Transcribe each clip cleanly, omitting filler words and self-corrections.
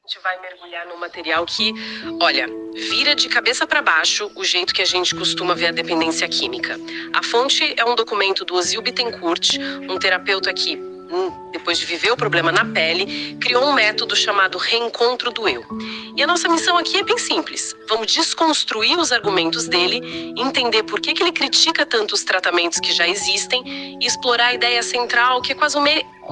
A gente vai mergulhar num material que, olha, vira de cabeça para baixo o jeito que a gente costuma ver a dependência química. A fonte é um documento do Ozil Bittencourt, um terapeuta que, depois de viver o problema na pele, criou um método chamado Reencontro do Eu. E a nossa missão aqui é bem simples. Vamos desconstruir os argumentos dele, entender por que ele critica tanto os tratamentos que já existem e explorar a ideia central, que é quase uma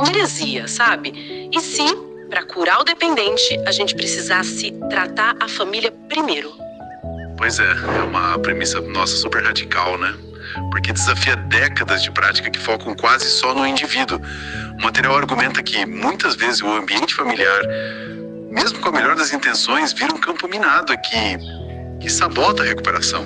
heresia, sabe? E se, para curar o dependente, a gente precisasse tratar a família primeiro. Pois é uma premissa nossa super radical, né? Porque desafia décadas de prática que focam quase só no indivíduo. O material argumenta que, muitas vezes, o ambiente familiar, mesmo com a melhor das intenções, vira um campo minado que sabota a recuperação.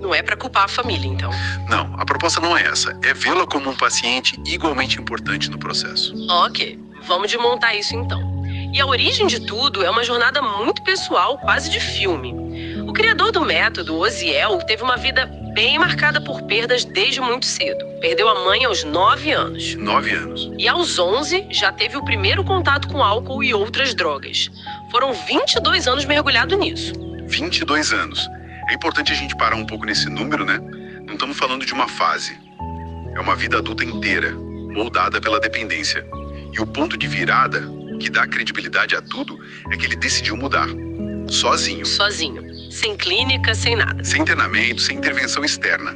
Não é para culpar a família, então? Não, a proposta não é essa. É vê-la como um paciente igualmente importante no processo. Ok, vamos desmontar isso então. E a origem de tudo é uma jornada muito pessoal, quase de filme. O criador do método, Oziel, teve uma vida bem marcada por perdas desde muito cedo. Perdeu a mãe aos 9 anos. 9 anos. E aos 11 já teve o primeiro contato com álcool e outras drogas. Foram 22 anos mergulhado nisso. 22 anos. É importante a gente parar um pouco nesse número, né? Não estamos falando de uma fase. É uma vida adulta inteira, moldada pela dependência. E o ponto de virada, que dá credibilidade a tudo, é que ele decidiu mudar. Sozinho. Sem clínica, sem nada. Sem internamento, sem intervenção externa.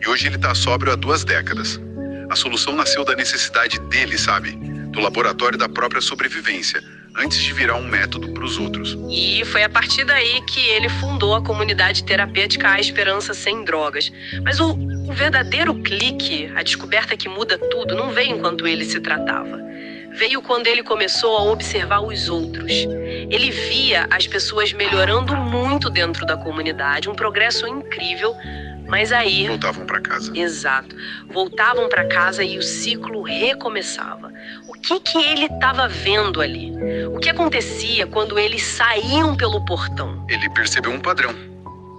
E hoje ele está sóbrio há 2 décadas. A solução nasceu da necessidade dele, sabe? Do laboratório da própria sobrevivência, antes de virar um método para os outros. E foi a partir daí que ele fundou a comunidade terapêutica A Esperança Sem Drogas. Mas o verdadeiro clique, a descoberta que muda tudo, não veio enquanto ele se tratava. Veio quando ele começou a observar os outros. Ele via as pessoas melhorando muito dentro da comunidade, um progresso incrível, mas aí... Voltavam para casa. Exato. Voltavam para casa e o ciclo recomeçava. O que ele estava vendo ali? O que acontecia quando eles saíam pelo portão? Ele percebeu um padrão.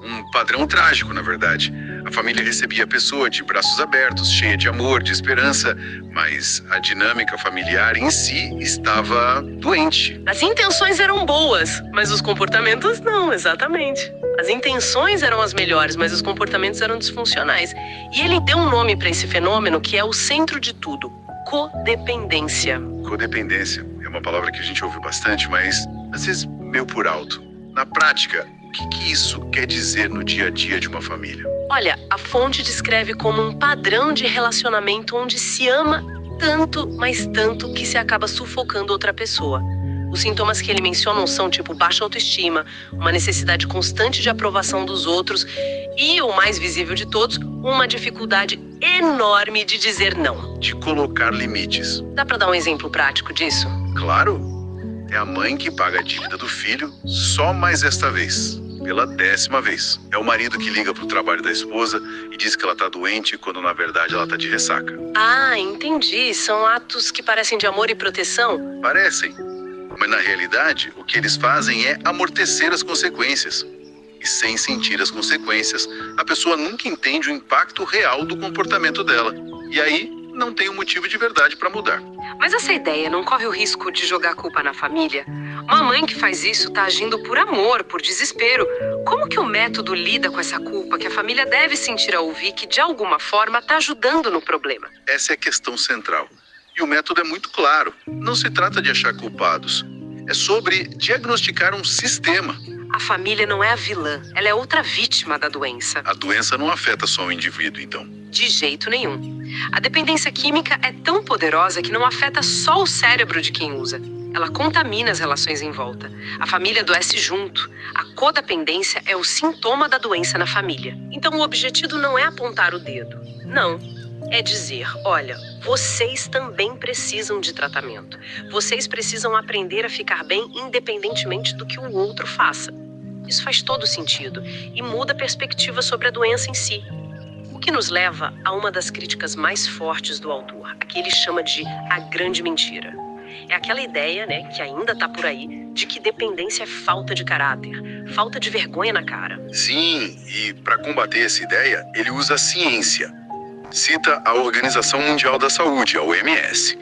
Um padrão trágico, na verdade. A família recebia a pessoa de braços abertos, cheia de amor, de esperança, mas a dinâmica familiar em si estava doente. As intenções eram boas, mas os comportamentos não, exatamente. As intenções eram as melhores, mas os comportamentos eram disfuncionais. E ele deu um nome para esse fenômeno que é o centro de tudo: codependência. Codependência é uma palavra que a gente ouve bastante, mas às vezes meio por alto. Na prática, o que isso quer dizer no dia a dia de uma família? Olha, a fonte descreve como um padrão de relacionamento onde se ama tanto, mas tanto, que se acaba sufocando outra pessoa. Os sintomas que ele menciona são tipo baixa autoestima, uma necessidade constante de aprovação dos outros e, o mais visível de todos, uma dificuldade enorme de dizer não. De colocar limites. Dá pra dar um exemplo prático disso? Claro. É a mãe que paga a dívida do filho só mais esta vez. Pela 10ª vez. É o marido que liga pro trabalho da esposa e diz que ela tá doente quando na verdade ela tá de ressaca. Ah, entendi. São atos que parecem de amor e proteção? Parecem. Mas na realidade, o que eles fazem é amortecer as consequências. E sem sentir as consequências, a pessoa nunca entende o impacto real do comportamento dela. E aí, não tem um motivo de verdade para mudar. Mas essa ideia não corre o risco de jogar a culpa na família? Uma mãe que faz isso está agindo por amor, por desespero. Como que o método lida com essa culpa que a família deve sentir ao ouvir que, de alguma forma, está ajudando no problema? Essa é a questão central. E o método é muito claro. Não se trata de achar culpados. É sobre diagnosticar um sistema. A família não é a vilã, ela é outra vítima da doença. A doença não afeta só o indivíduo, então. De jeito nenhum. A dependência química é tão poderosa que não afeta só o cérebro de quem usa. Ela contamina as relações em volta. A família adoece junto. A codependência é o sintoma da doença na família. Então o objetivo não é apontar o dedo. Não. É dizer, olha, vocês também precisam de tratamento. Vocês precisam aprender a ficar bem independentemente do que o outro faça. Isso faz todo sentido e muda a perspectiva sobre a doença em si. O que nos leva a uma das críticas mais fortes do autor, a que ele chama de a grande mentira. É aquela ideia, que ainda está por aí, de que dependência é falta de caráter, falta de vergonha na cara. Sim, e para combater essa ideia, ele usa a ciência. Cita a Organização Mundial da Saúde, a OMS.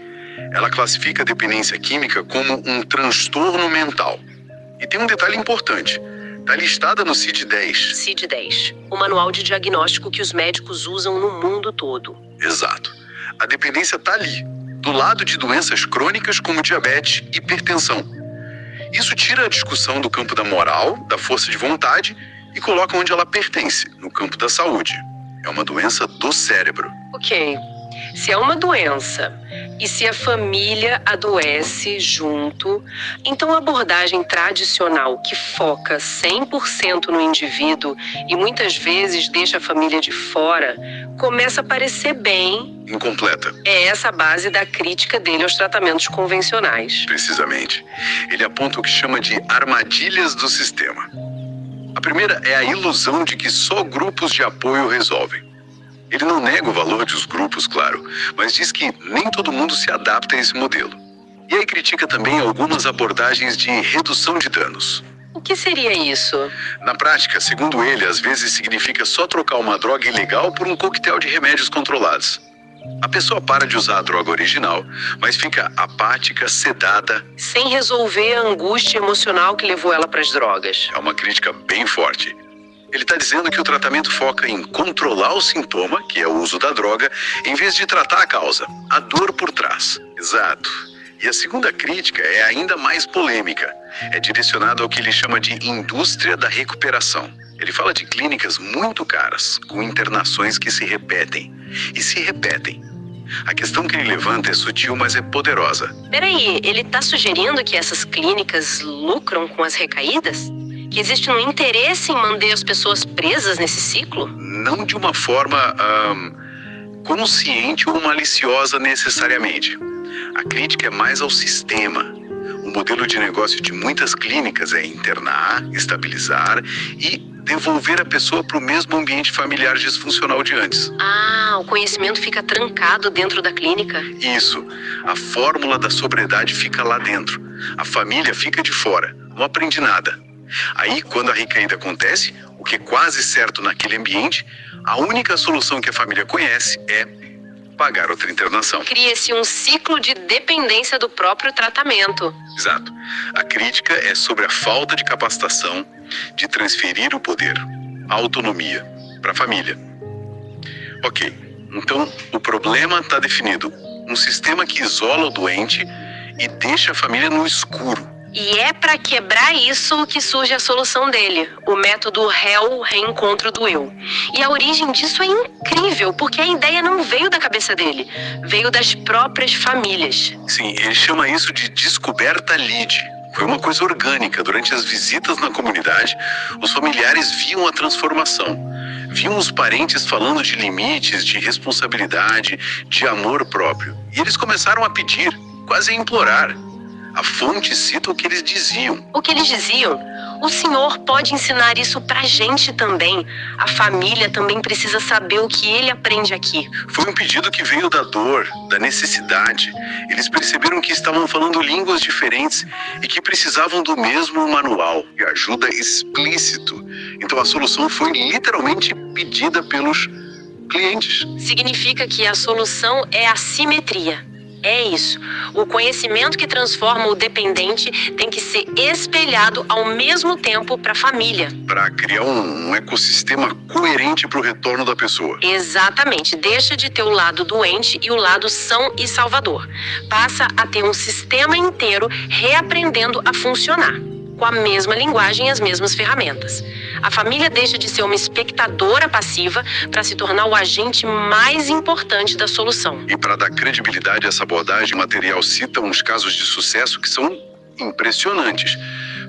Ela classifica a dependência química como um transtorno mental. tem um detalhe importante. Está listada no CID-10. CID-10, o manual de diagnóstico que os médicos usam no mundo todo. Exato. A dependência está ali, do lado de doenças crônicas como diabetes e hipertensão. Isso tira a discussão do campo da moral, da força de vontade e coloca onde ela pertence, no campo da saúde. É uma doença do cérebro. Ok. Se é uma doença e se a família adoece junto, então a abordagem tradicional que foca 100% no indivíduo e muitas vezes deixa a família de fora, começa a parecer bem Incompleta. É essa a base da crítica dele aos tratamentos convencionais. Precisamente. Ele aponta o que chama de armadilhas do sistema. A primeira é a ilusão de que só grupos de apoio resolvem. Ele não nega o valor dos grupos, claro, mas diz que nem todo mundo se adapta a esse modelo. E aí critica também algumas abordagens de redução de danos. O que seria isso? Na prática, segundo ele, às vezes significa só trocar uma droga ilegal por um coquetel de remédios controlados. A pessoa para de usar a droga original, mas fica apática, sedada. Sem resolver a angústia emocional que levou ela para as drogas. É uma crítica bem forte. Ele está dizendo que o tratamento foca em controlar o sintoma, que é o uso da droga, em vez de tratar a causa, a dor por trás. Exato. E a segunda crítica é ainda mais polêmica. É direcionada ao que ele chama de indústria da recuperação. Ele fala de clínicas muito caras, com internações que se repetem. E se repetem. A questão que ele levanta é sutil, mas é poderosa. Peraí, ele está sugerindo que essas clínicas lucram com as recaídas? Que existe um interesse em manter as pessoas presas nesse ciclo? Não de uma forma consciente ou maliciosa necessariamente. A crítica é mais ao sistema. O modelo de negócio de muitas clínicas é internar, estabilizar e devolver a pessoa para o mesmo ambiente familiar disfuncional de antes. Ah, o conhecimento fica trancado dentro da clínica? Isso. A fórmula da sobriedade fica lá dentro. A família fica de fora. Não aprende nada. Aí, quando a recaída acontece, o que é quase certo naquele ambiente, a única solução que a família conhece é pagar outra internação. Cria-se um ciclo de dependência do próprio tratamento. Exato. A crítica é sobre a falta de capacitação de transferir o poder, a autonomia, para a família. Ok, então o problema está definido. Um sistema que isola o doente e deixa a família no escuro. E é para quebrar isso que surge a solução dele, o método réu reencontro do eu. E a origem disso é incrível, porque a ideia não veio da cabeça dele, veio das próprias famílias. Sim, ele chama isso de descoberta lead. Foi uma coisa orgânica. Durante as visitas na comunidade, os familiares viam a transformação. Viam os parentes falando de limites, de responsabilidade, de amor próprio. E eles começaram a pedir, quase a implorar. A fonte cita o que eles diziam. O que eles diziam? O senhor pode ensinar isso pra gente também. A família também precisa saber o que ele aprende aqui. Foi um pedido que veio da dor, da necessidade. Eles perceberam que estavam falando línguas diferentes e que precisavam do mesmo manual de ajuda explícito. Então a solução foi literalmente pedida pelos clientes. Significa que a solução é a simetria. É isso. O conhecimento que transforma o dependente tem que ser espelhado ao mesmo tempo para a família. Para criar um ecossistema coerente para o retorno da pessoa. Exatamente. Deixa de ter o lado doente e o lado são e salvador. Passa a ter um sistema inteiro reaprendendo a funcionar, com a mesma linguagem e as mesmas ferramentas. A família deixa de ser uma espectadora passiva para se tornar o agente mais importante da solução. E para dar credibilidade a essa abordagem, o material cita uns casos de sucesso que são impressionantes.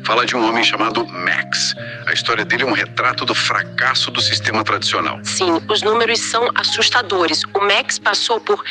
Fala de um homem chamado Max. A história dele é um retrato do fracasso do sistema tradicional. Sim, os números são assustadores. O Max passou por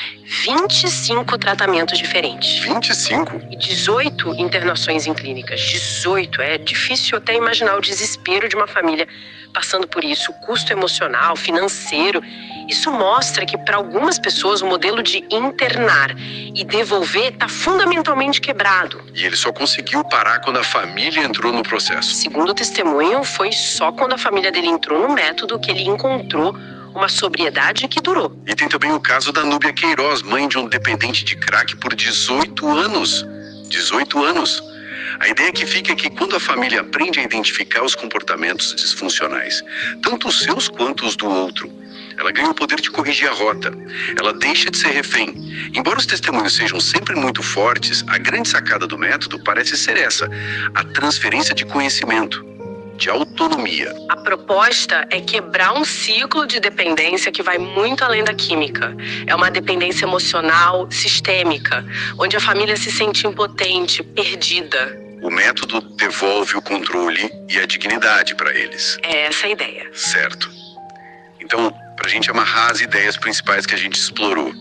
25 tratamentos diferentes. 25? E 18 internações em clínicas. 18. É difícil até imaginar o desespero de uma família passando por isso. O custo emocional, financeiro. Isso mostra que para algumas pessoas o modelo de internar e devolver está fundamentalmente quebrado. E ele só conseguiu parar quando a família entrou no processo. Segundo o testemunho, foi só quando a família dele entrou no método que ele encontrou uma sobriedade que durou. E tem também o caso da Núbia Queiroz, mãe de um dependente de crack por 18 anos. 18 anos. A ideia que fica é que quando a família aprende a identificar os comportamentos disfuncionais, tanto os seus quanto os do outro, ela ganha o poder de corrigir a rota. Ela deixa de ser refém. Embora os testemunhos sejam sempre muito fortes, a grande sacada do método parece ser essa: a transferência de conhecimento, de autonomia. A proposta é quebrar um ciclo de dependência que vai muito além da química. É uma dependência emocional, sistêmica, onde a família se sente impotente, perdida. O método devolve o controle e a dignidade para eles. É essa a ideia. Certo. Então, para a gente amarrar as ideias principais que a gente explorou.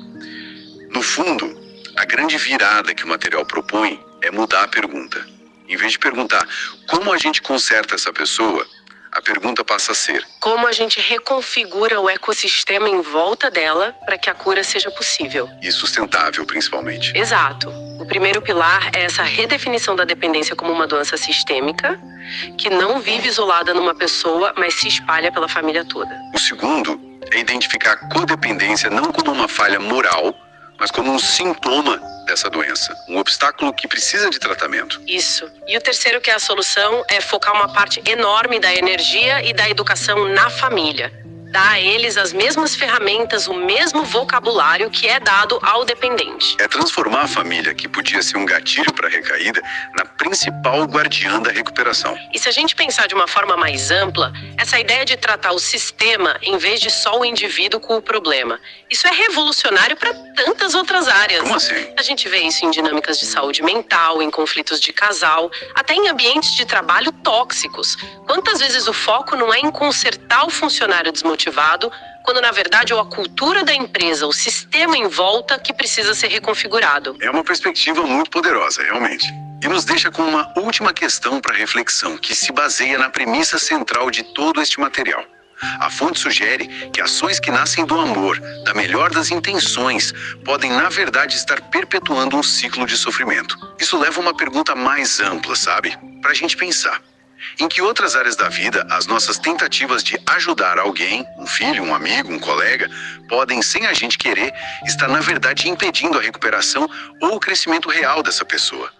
No fundo, a grande virada que o material propõe é mudar a pergunta. Em vez de perguntar como a gente conserta essa pessoa, a pergunta passa a ser: como a gente reconfigura o ecossistema em volta dela para que a cura seja possível. E sustentável, principalmente. Exato. O primeiro pilar é essa redefinição da dependência como uma doença sistêmica, que não vive isolada numa pessoa, mas se espalha pela família toda. O segundo é identificar a codependência não como uma falha moral, mas como um sintoma dessa doença, um obstáculo que precisa de tratamento. Isso. E o terceiro, que é a solução, é focar uma parte enorme da energia e da educação na família. Dar a eles as mesmas ferramentas, o mesmo vocabulário que é dado ao dependente. É transformar a família, que podia ser um gatilho para a recaída, na principal guardiã da recuperação. E se a gente pensar de uma forma mais ampla, essa ideia de tratar o sistema em vez de só o indivíduo com o problema, isso é revolucionário para tantas outras áreas. Como assim? A gente vê isso em dinâmicas de saúde mental, em conflitos de casal, até em ambientes de trabalho tóxicos. Quantas vezes o foco não é em consertar o funcionário desmotivado, quando na verdade é a cultura da empresa, o sistema em volta que precisa ser reconfigurado. É uma perspectiva muito poderosa, realmente. E nos deixa com uma última questão para reflexão, que se baseia na premissa central de todo este material. A fonte sugere que ações que nascem do amor, da melhor das intenções, podem na verdade estar perpetuando um ciclo de sofrimento. Isso leva a uma pergunta mais ampla, sabe? Para a gente pensar. Em que outras áreas da vida as nossas tentativas de ajudar alguém, um filho, um amigo, um colega, podem, sem a gente querer, estar na verdade impedindo a recuperação ou o crescimento real dessa pessoa?